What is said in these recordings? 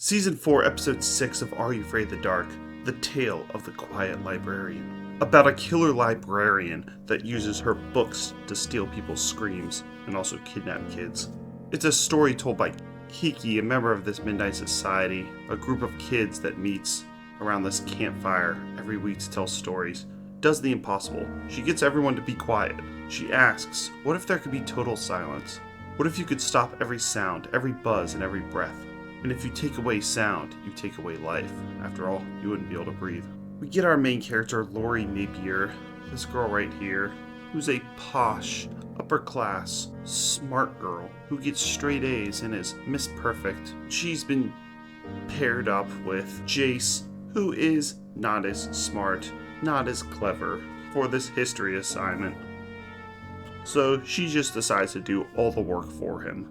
Season 4, Episode 6 of Are You Afraid of the Dark? The Tale of the Quiet Librarian. About a killer librarian that uses her books to steal people's screams and also kidnap kids. It's a story told by Kiki, a member of this Midnight Society, a group of kids that meets around this campfire every week to tell stories. Does the impossible. She gets everyone to be quiet. She asks, what if there could be total silence? What if you could stop every sound, every buzz, and every breath? And if you take away sound, you take away life. After all, you wouldn't be able to breathe. We get our main character, Lori Napier, this girl right here, who's a posh, upper-class, smart girl who gets straight A's and is Miss Perfect. She's been paired up with Jace, who is not as smart, not as clever for this history assignment. So she just decides to do all the work for him.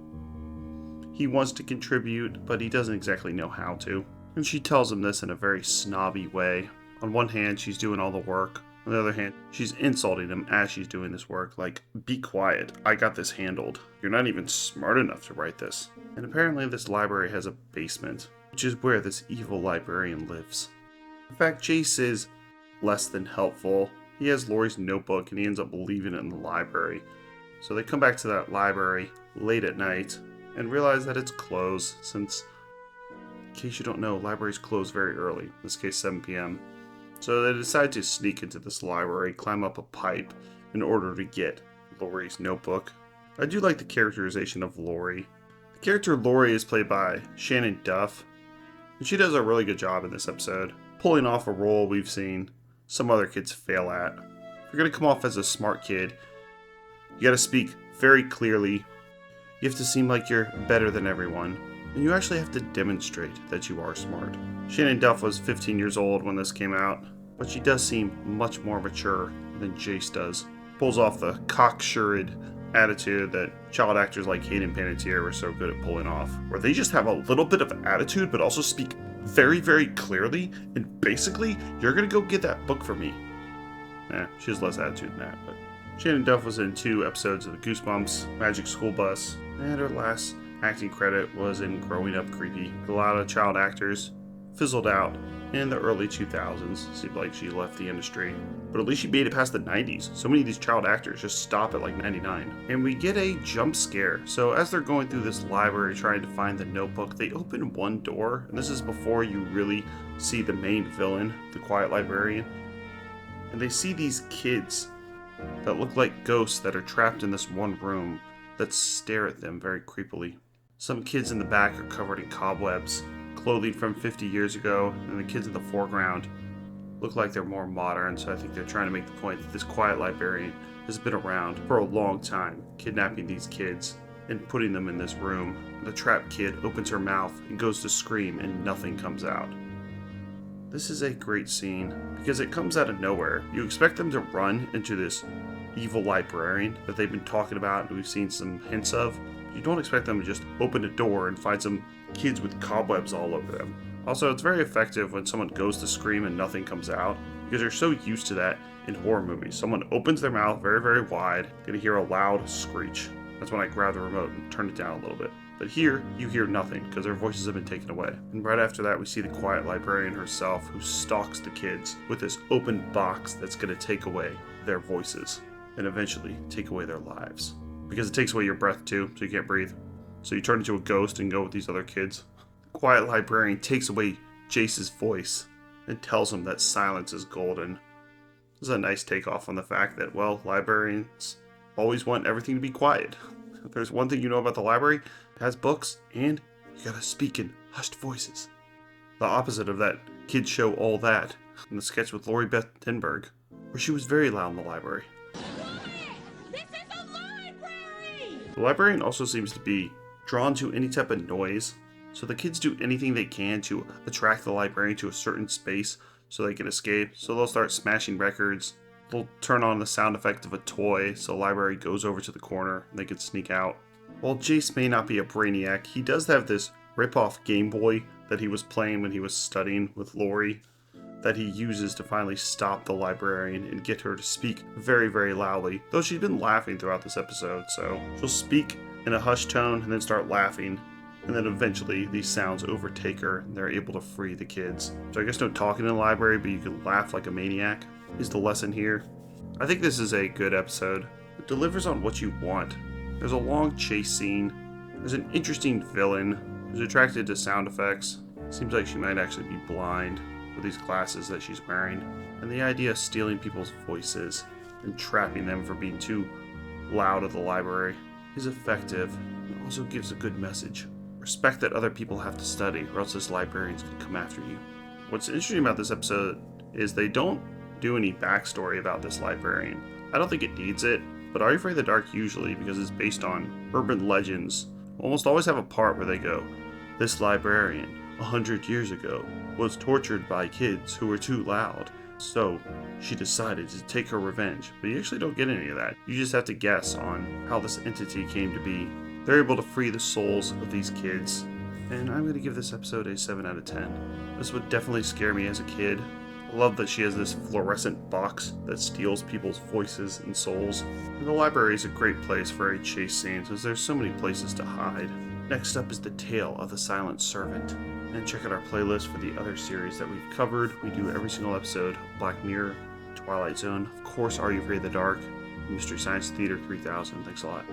He wants to contribute, but he doesn't exactly know how to. And she tells him this in a very snobby way. On one hand, she's doing all the work. On the other hand, she's insulting him as she's doing this work. Like, be quiet. I got this handled. You're not even smart enough to write this. And apparently this library has a basement, which is where this evil librarian lives. In fact, Jace is less than helpful. He has Lori's notebook and he ends up leaving it in the library. So they come back to that library late at night and realize that it's closed since, in case you don't know, libraries close very early, in this case 7 p.m. So they decide to sneak into this library, climb up a pipe in order to get Lori's notebook. I do like the characterization of Lori. The character Lori is played by Shannon Duff, and she does a really good job in this episode, pulling off a role we've seen some other kids fail at. If you're going to come off as a smart kid, you got to speak very clearly. You have to seem like you're better than everyone, and you actually have to demonstrate that you are smart. Shannon Duff was 15 years old when this came out, but she does seem much more mature than Jace does. Pulls off the cocksured attitude that child actors like Hayden Panettiere were so good at pulling off, where they just have a little bit of attitude but also speak very, very clearly, and basically, you're gonna go get that book for me. She has less attitude than that, but Shannon Duff was in 2 episodes of Goosebumps, Magic School Bus, and her last acting credit was in Growing Up Creepy. A lot of child actors fizzled out in the early 2000s. Seemed like she left the industry, but at least she made it past the 90s. So many of these child actors just stop at like 99. And we get a jump scare. So as they're going through this library trying to find the notebook, they open one door, and this is before you really see the main villain, the Quiet Librarian. And they see these kids that look like ghosts that are trapped in this one room that stare at them very creepily. Some kids in the back are covered in cobwebs, clothing from 50 years ago, and the kids in the foreground look like they're more modern, so I think they're trying to make the point that this Quiet Librarian has been around for a long time, kidnapping these kids and putting them in this room. The trapped kid opens her mouth and goes to scream, and nothing comes out. This is a great scene because it comes out of nowhere. You expect them to run into this evil librarian that they've been talking about and we've seen some hints of. You don't expect them to just open a door and find some kids with cobwebs all over them. Also, it's very effective when someone goes to scream and nothing comes out because you're so used to that in horror movies. Someone opens their mouth very, very wide, gonna hear a loud screech. That's when I grab the remote and turn it down a little bit. But here, you hear nothing because their voices have been taken away. And right after that, we see the Quiet Librarian herself who stalks the kids with this open box that's going to take away their voices and eventually take away their lives. Because it takes away your breath too, so you can't breathe. So you turn into a ghost and go with these other kids. The Quiet Librarian takes away Jace's voice and tells him that silence is golden. This is a nice takeoff on the fact that, well, librarians always want everything to be quiet. If there's one thing you know about the library, it has books, and you gotta speak in hushed voices. The opposite of that, kids show all that in the sketch with Lori Beth Denberg, where she was very loud in the library. This is a library! The librarian also seems to be drawn to any type of noise, so the kids do anything they can to attract the librarian to a certain space so they can escape. So they'll start smashing records. They'll turn on the sound effect of a toy so the library goes over to the corner and they can sneak out. While Jace may not be a brainiac, he does have this rip-off Game Boy that he was playing when he was studying with Lori that he uses to finally stop the librarian and get her to speak very, very loudly. Though she's been laughing throughout this episode, so she'll speak in a hushed tone and then start laughing And then eventually these sounds overtake her and they're able to free the kids. So I guess no talking in the library, but you can laugh like a maniac is the lesson here. I think this is a good episode. It delivers on what you want. There's a long chase scene. There's an interesting villain who's attracted to sound effects. Seems like she might actually be blind with these glasses that she's wearing. And the idea of stealing people's voices and trapping them for being too loud at the library is effective and also gives a good message. Respect that other people have to study, or else this librarian's gonna come after you. What's interesting about this episode is they don't do any backstory about this librarian. I don't think it needs it, but Are You Afraid of the Dark usually, because it's based on urban legends, almost always have a part where they go, this librarian, 100 years ago, was tortured by kids who were too loud, so she decided to take her revenge. But you actually don't get any of that. You just have to guess on how this entity came to be. They're able to free the souls of these kids, and I'm going to give this episode a 7 out of 10. This would definitely scare me as a kid. I love that she has this fluorescent box that steals people's voices and souls. And the library is a great place for a chase scene, because there's so many places to hide. Next up is The Tale of the Silent Servant. And check out our playlist for the other series that we've covered. We do every single episode: Black Mirror, Twilight Zone, of course Are You Afraid of the Dark, Mystery Science Theater 3000. Thanks a lot.